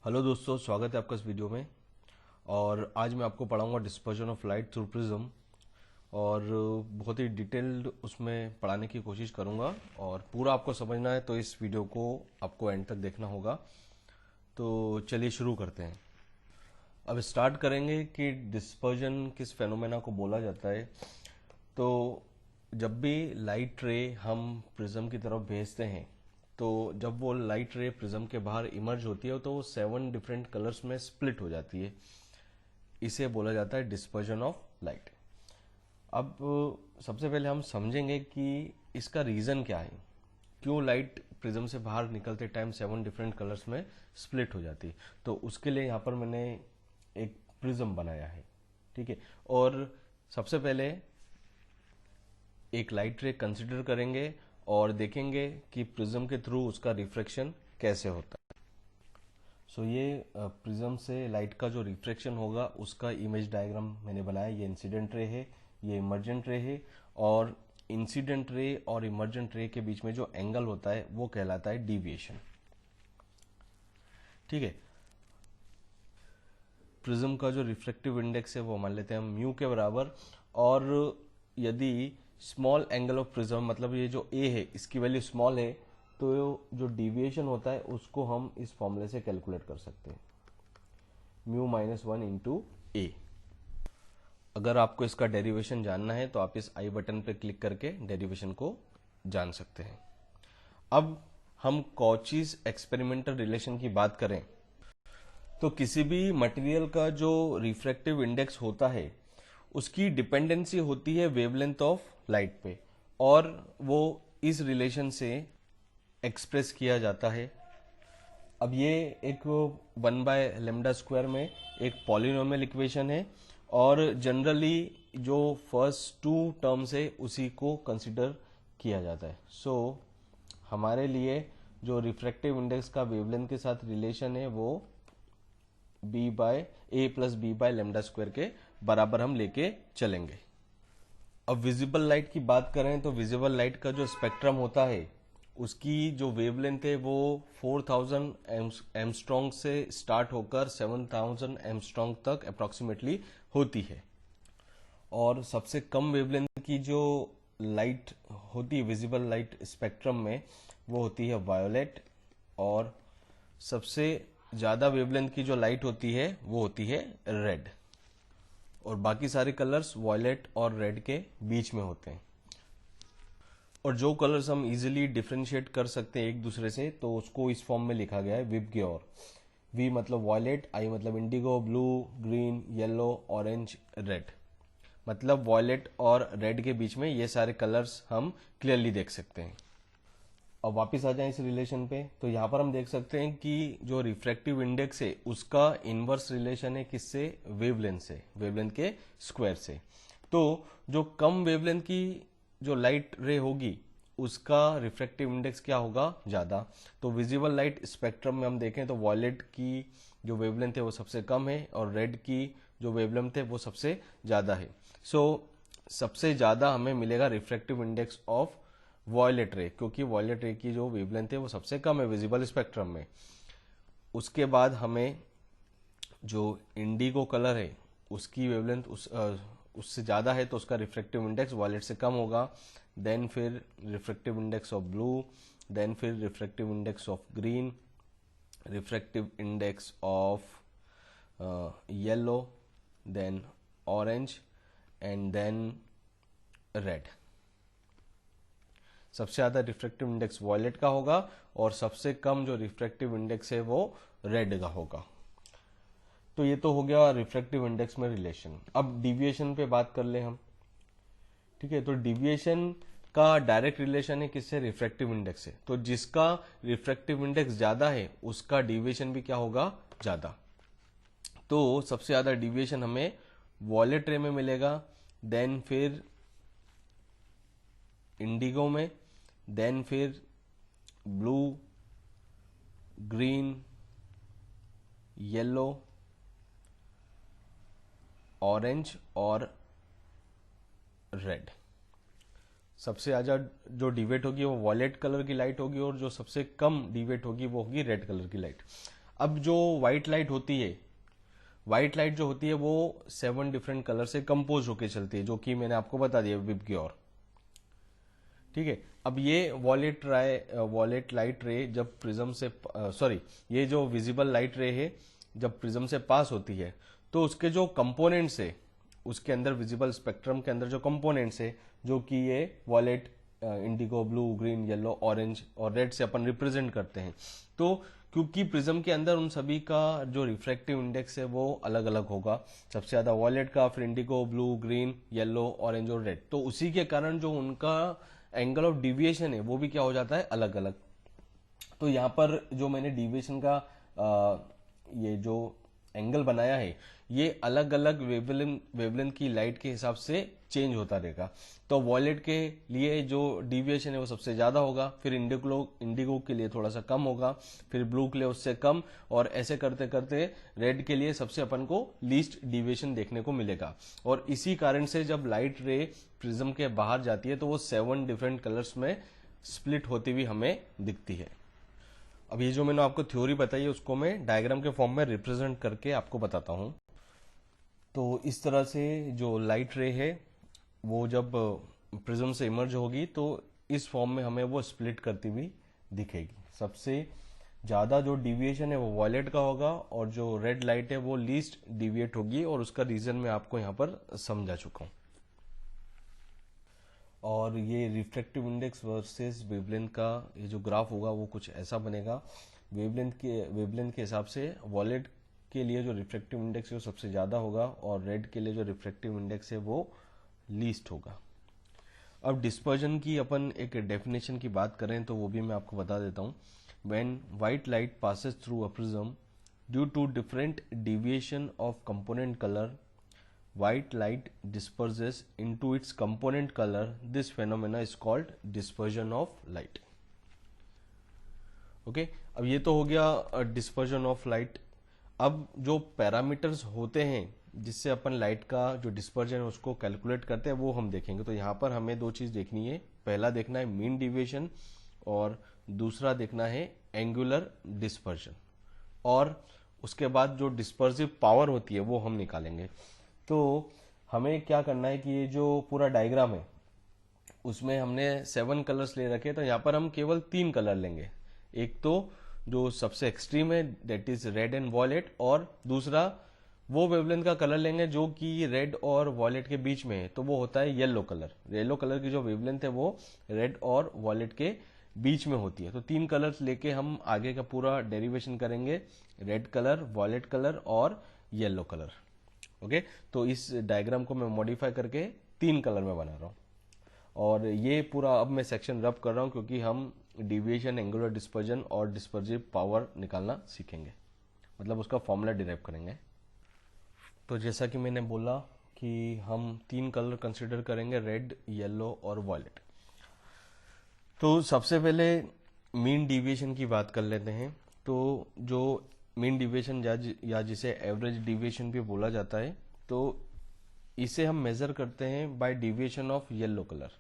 Hello दोस्तों, स्वागत है आपका इस वीडियो में। और आज मैं आपको पढ़ाऊंगा dispersion of light through prism. और बहुत ही डिटेल्ड उसमें पढ़ाने की कोशिश करूंगा, और पूरा आपको समझना है तो इस वीडियो को आपको एंड तक देखना होगा। तो चलिए शुरू करते हैं। अब स्टार्ट करेंगे कि डिस्पर्जन किस फेनोमेना को बोला जाता है। तो जब भी लाइट रे हम प्रिज्म की तरफ भेजते हैं, तो जब वो लाइट रे प्रिज्म के बाहर इमर्ज होती है तो वो 7 डिफरेंट कलर्स में स्प्लिट हो जाती है। इसे बोला जाता है डिस्पर्जन ऑफ लाइट। अब सबसे पहले हम समझेंगे कि इसका रीज़न क्या है, क्यों लाइट प्रिज्म से बाहर निकलते टाइम 7 डिफरेंट कलर्स में स्प्लिट हो जाती है। तो उसके लिए यहाँ पर मैंने एक प्रिज्म बनाया है, ठीक है। और सबसे पहले एक लाइट रे कंसिडर करेंगे और देखेंगे कि प्रिज्म के थ्रू उसका रिफ्रैक्शन कैसे होता है। सो ये प्रिज्म से लाइट का जो रिफ्रैक्शन होगा उसका इमेज डायग्राम मैंने बनाया। ये इंसिडेंट रे है, ये इमर्जेंट रे है, और इंसिडेंट रे और इमर्जेंट रे के बीच में जो एंगल होता है वो कहलाता है डीविएशन, ठीक है। प्रिज्म का जो रिफ्रैक्टिव इंडेक्स है वो मान लेते हैं हम म्यू के बराबर। और यदि स्मॉल एंगल ऑफ प्रिज्म, मतलब ये जो ए है इसकी वैल्यू स्मॉल है, तो जो डिविएशन होता है उसको हम इस फॉर्मूले से कैलकुलेट कर सकते हैं, म्यू -1 इंटू ए। अगर आपको इसका डेरिवेशन जानना है तो आप इस आई बटन पे क्लिक करके डेरिवेशन को जान सकते हैं। अब हम कॉचीज एक्सपेरिमेंटल रिलेशन की बात करें तो किसी भी मटेरियल का जो रिफ्रैक्टिव इंडेक्स होता है उसकी डिपेंडेंसी होती है वेवलेंथ ऑफ लाइट पे, और वो इस रिलेशन से एक्सप्रेस किया जाता है। अब ये एक 1/λ² में एक पॉलिनोमियल इक्वेशन है, और जनरली जो फर्स्ट 2 टर्म्स है उसी को कंसिडर किया जाता है। सो हमारे लिए जो रिफ्रैक्टिव इंडेक्स का वेवलेंथ के साथ रिलेशन है वो a प्लस b/λ² के बराबर हम लेके चलेंगे। अब विजिबल लाइट की बात करें तो विजिबल लाइट का जो स्पेक्ट्रम होता है उसकी जो वेवलेंथ है वो 4000 एमस्ट्रॉन्ग से स्टार्ट होकर 7000 एमस्ट्रॉन्ग तक अप्रोक्सीमेटली होती है। और सबसे कम वेवलेंथ की जो लाइट होती है विजिबल लाइट स्पेक्ट्रम में वो होती है वायोलेट, और सबसे ज्यादा वेवलेंथ की जो लाइट होती है वो होती है रेड, और बाकी सारे कलर्स वॉयलेट और रेड के बीच में होते हैं। और जो कलर्स हम इजीली डिफरेंशिएट कर सकते हैं एक दूसरे से, तो उसको इस फॉर्म में लिखा गया है विबग्योर। वी मतलब वॉयलेट, आई मतलब Indigo, blue, green, yellow, orange, red. मतलब वॉयलेट और रेड के बीच में ये सारे कलर्स हम क्लियरली देख सकते हैं। अब वापस आ जाएं इस रिलेशन पे, तो यहां पर हम देख सकते हैं कि जो रिफ्रैक्टिव इंडेक्स है उसका इनवर्स रिलेशन है किससे, वेवलेंथ से, वेवलेंथ के स्क्वायर से। तो जो कम वेवलेंथ की जो लाइट रे होगी उसका रिफ्रैक्टिव इंडेक्स क्या होगा, ज्यादा। तो विजिबल लाइट स्पेक्ट्रम में हम देखें तो वॉयलेट की जो वेवलेंथ है वो सबसे कम है, और रेड की जो वेवलेंथ है वो सबसे ज्यादा है। सो सबसे ज्यादा हमें मिलेगा रिफ्रैक्टिव इंडेक्स ऑफ वॉयलेट रे, क्योंकि वॉयलेट रे की जो वेवलेंथ है वो सबसे कम है विजिबल स्पेक्ट्रम में। उसके बाद हमें जो इंडिगो कलर है उसकी वेवलेंथ उससे ज्यादा है, तो उसका रिफ्रैक्टिव इंडेक्स वॉयलेट से कम होगा। देन फिर refractive index of blue, then फिर refractive index of green, refractive index of yellow, then orange, and then red. सबसे ज्यादा रिफ्रैक्टिव इंडेक्स वॉयलेट का होगा, और सबसे कम जो रिफ्रैक्टिव इंडेक्स है वो रेड का होगा। तो ये तो हो गया रिफ्रैक्टिव इंडेक्स में रिलेशन। अब डिविएशन पे बात कर ले हम, ठीक है। तो डिविएशन का डायरेक्ट रिलेशन है किससे, रिफ्रैक्टिव इंडेक्स से। तो जिसका रिफ्रैक्टिव इंडेक्स ज्यादा है उसका डिविएशन भी क्या होगा, ज्यादा। तो सबसे ज्यादा डिविएशन हमें वॉयलेट रे में मिलेगा, देन फिर इंडिगो में, देन फिर ब्लू, ग्रीन, येलो, ऑरेंज और रेड। सबसे ज्यादा जो डिवेट होगी वो वॉयलेट कलर की लाइट होगी, और जो सबसे कम डिवेट होगी वो होगी रेड कलर की लाइट। अब जो व्हाइट लाइट होती है, व्हाइट लाइट जो होती है वो 7 डिफरेंट कलर से कंपोज होके चलती है, जो कि मैंने आपको बता दिया विब की ओर। ठीक है, अब ये वॉलेट लाइट रे जब प्रिज्म से सॉरी ये जो विजिबल लाइट रे है जब प्रिज्म से पास होती है तो उसके जो कंपोनेंट्स है, उसके अंदर विजिबल स्पेक्ट्रम के अंदर जो कंपोनेंट्स है, जो कि ये wallet Indigo, blue, green, yellow, orange और रेड से अपन रिप्रेजेंट करते हैं। तो क्योंकि प्रिज्म के अंदर उन सभी का जो रिफ्रैक्टिव इंडेक्स है वो अलग अलग होगा, सबसे ज्यादा वॉलेट का, फिर Indigo, blue, green, yellow, orange और रेड, तो उसी के कारण जो उनका एंगल ऑफ डिविएशन है वो भी क्या हो जाता है, अलग अलग। तो यहाँ पर जो मैंने डिविएशन का ये जो एंगल बनाया है ये अलग अलग वेवलेंथ की लाइट के हिसाब से चेंज होता रहेगा। तो वॉलेट के लिए जो डिविएशन है वो सबसे ज्यादा होगा, फिर इंडिगो के लिए थोड़ा सा कम होगा, फिर ब्लू के लिए उससे कम, और ऐसे करते करते रेड के लिए सबसे अपन को लीस्ट डिविएशन देखने को मिलेगा। और इसी कारण से जब लाइट रे प्रिज्म के बाहर जाती है तो वो 7 डिफरेंट कलर्स में स्प्लिट होती हुई हमें दिखती है। अब ये जो मैंने आपको थ्योरी बताई है उसको मैं डायग्राम के फॉर्म में रिप्रेजेंट करके आपको बताता हूं। तो इस तरह से जो लाइट रे है वो जब प्रिज्म से इमर्ज होगी तो इस फॉर्म में हमें वो स्प्लिट करती हुई दिखेगी। सबसे ज्यादा जो डिविएशन है वो वॉलेट का होगा और जो रेड लाइट है वो लीस्ट डिविएट होगी, और उसका रीजन मैं आपको यहाँ पर समझा चुका हूं। और ये रिफ्रैक्टिव इंडेक्स वर्सेस वेवलेंथ का ये जो ग्राफ होगा वो कुछ ऐसा बनेगा। वेवलेंथ के हिसाब से वॉलेट के लिए जो रिफ्रैक्टिव इंडेक्स है वो सबसे ज्यादा होगा और रेड के लिए जो रिफ्रैक्टिव इंडेक्स है वो लीस्ट होगा। अब डिस्पर्जन की अपन एक डेफिनेशन की बात करें तो वो भी मैं आपको बता देता हूं। When white light passes through a prism due to different deviation of component colour, white light disperses into its component color. This phenomena is called dispersion of light. Okay, अब ये तो हो गया डिस्पर्जन ऑफ लाइट। अब जो parameters होते हैं जिससे अपन लाइट का जो डिस्पर्जन है उसको कैलकुलेट करते हैं वो हम देखेंगे। तो यहाँ पर हमें 2 चीज देखनी है, पहला देखना है मीन डिविएशन और दूसरा देखना है एंगुलर डिस्पर्जन, और उसके बाद जो डिस्पर्सिव पावर होती है वो हम निकालेंगे। तो हमें क्या करना है कि ये जो पूरा डायग्राम है उसमें हमने 7 कलर्स ले रखे, तो यहाँ पर हम केवल 3 कलर लेंगे। एक तो जो सबसे एक्सट्रीम है that is red and wallet, और दूसरा वो वेवलेंथ का कलर लेंगे जो कि रेड और वॉलेट के बीच में है, तो वो होता है येलो कलर। येलो कलर की जो वेवलेंथ है वो रेड और वॉलेट के बीच में होती है। तो 3 कलर्स लेके हम आगे का पूरा डेरिवेशन करेंगे, रेड कलर, वॉलेट कलर और येलो कलर। ओके, तो इस डायग्राम को मैं मॉडिफाई करके 3 कलर में बना रहा हूं, और ये पूरा अब मैं सेक्शन रब कर रहा हूं क्योंकि हम डिविएशन, एंगुलर डिस्पर्जन और डिस्पर्सिव पावर निकालना सीखेंगे, मतलब उसका फॉर्मूला डिराइव करेंगे। तो जैसा कि मैंने बोला कि हम 3 कलर कंसिडर करेंगे, रेड, येलो और वॉलेट। तो सबसे पहले मीन डिविएशन की बात कर लेते हैं। तो जो मीन डिविएशन या जिसे एवरेज डिविएशन भी बोला जाता है, तो इसे हम मेजर करते हैं by deviation of yellow colour.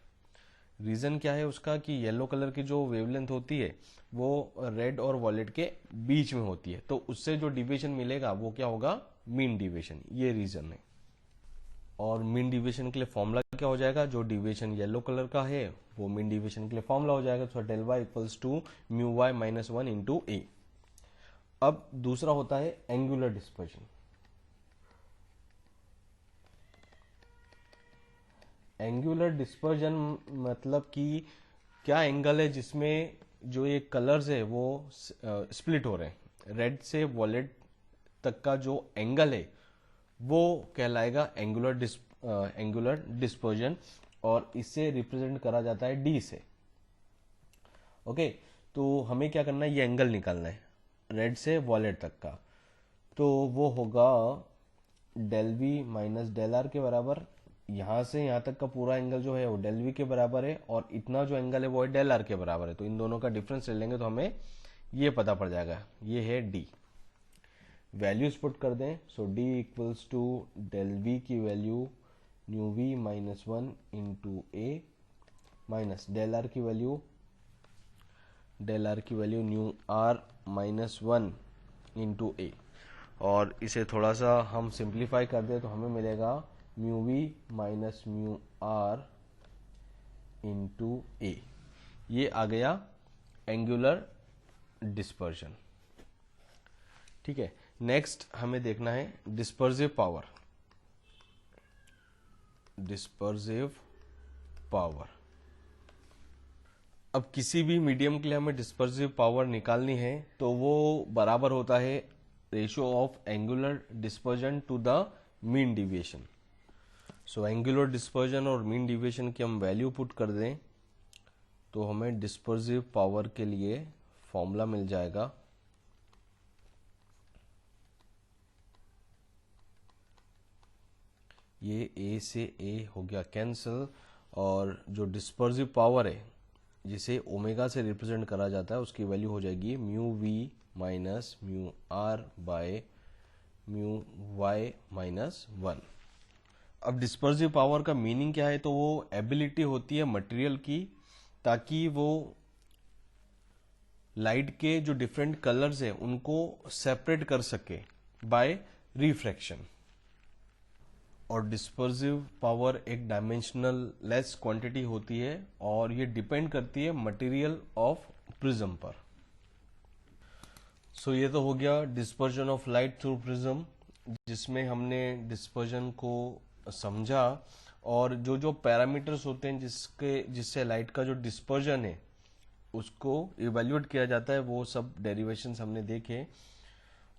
Reason क्या है उसका कि येलो कलर की जो वेवलेंथ होती है वो रेड और वॉलेट के बीच में होती है, तो उससे जो डिविएशन मिलेगा वो क्या होगा, मीन डिविएशन। ये रीजन है। और मीन डिविएशन के लिए फॉर्मूला क्या हो जाएगा, जो डिविएशन येलो कलर का है वो मीन डिविएशन के लिए फॉर्मूला हो जाएगा। तो del Y equals to mu Y minus 1 into A. अब दूसरा होता है एंगुलर डिस्पर्जन। एंगुलर डिस्पर्जन मतलब कि क्या एंगल है जिसमें जो ये कलर्स है वो स्प्लिट हो रहे हैं। रेड से वॉलेट तक का जो एंगल है वो कहलाएगा एंगुलर डिस्पर्जन, और इससे रिप्रेजेंट करा जाता है डी से। ओके, तो हमें क्या करना है, ये एंगल निकालना है रेड से वॉलेट तक का। तो वो होगा del V minus del R के बराबर। यहां से यहां तक का पूरा एंगल जो है वो डेल वी के बराबर है, और इतना जो एंगल है वो है डेल आर के बराबर है। तो इन दोनों का डिफरेंस ले लेंगे तो हमें ये पता पड़ जाएगा, ये है डी। वैल्यूज पुट कर दें, so D equals to del V की value new V minus 1 into A minus del R की value new R minus 1 into A. और इसे थोड़ा सा हम सिंप्लीफाई कर दें तो हमें मिलेगा mu V minus mu R into A. ये आ गया एंगुलर डिस्पर्जन। ठीक है, नेक्स्ट हमें देखना है डिस्पर्सिव पावर। डिस्पर्सिव पावर, अब किसी भी मीडियम के लिए हमें डिस्पर्सिव पावर निकालनी है तो वो बराबर होता है ratio of angular dispersion to the mean deviation. So angular dispersion और मीन डिविएशन की हम वैल्यू पुट कर दें तो हमें डिस्पर्सिव पावर के लिए फॉर्मूला मिल जाएगा। ये ए से ए हो गया कैंसिल, और जो डिस्पर्सिव पावर है जिसे ओमेगा से रिप्रेजेंट करा जाता है उसकी वैल्यू हो जाएगी mu V minus mu R by mu Y minus 1। अब डिस्पर्सिव पावर का मीनिंग क्या है, तो वो एबिलिटी होती है मटेरियल की ताकि वो लाइट के जो डिफरेंट कलर्स है उनको सेपरेट कर सके बाय रिफ्रैक्शन। और डिस्पर्सिव पावर एक डायमेंशनल लेस क्वांटिटी होती है और ये डिपेंड करती है मटेरियल ऑफ प्रिज्म पर। सो ये तो हो गया dispersion of light through prism, जिसमें हमने डिस्पर्जन को समझा और जो जो पैरामीटर्स होते हैं जिससे लाइट का जो डिस्पर्जन है उसको इवेल्युएट किया जाता है, वो सब डेरिवेशंस हमने देखे।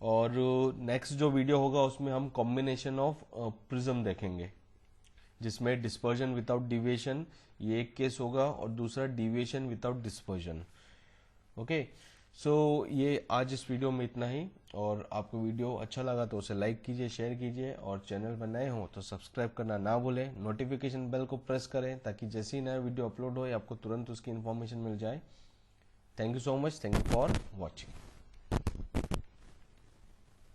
और नेक्स्ट जो वीडियो होगा उसमें हम कॉम्बिनेशन ऑफ प्रिज्म देखेंगे, जिसमें डिस्पर्जन विदाउट डिविएशन ये एक केस होगा और दूसरा डिविएशन विदाउट डिस्पर्जन। ओके, सो ये आज इस वीडियो में इतना ही। और आपको वीडियो अच्छा लगा तो उसे लाइक कीजिए, शेयर कीजिए, और चैनल पर नए हो तो सब्सक्राइब करना ना भूलें। नोटिफिकेशन बेल को प्रेस करें ताकि जैसे ही नया वीडियो अपलोड हो आपको तुरंत उसकी इन्फॉर्मेशन मिल जाए। Thank you so much, thank you for watching.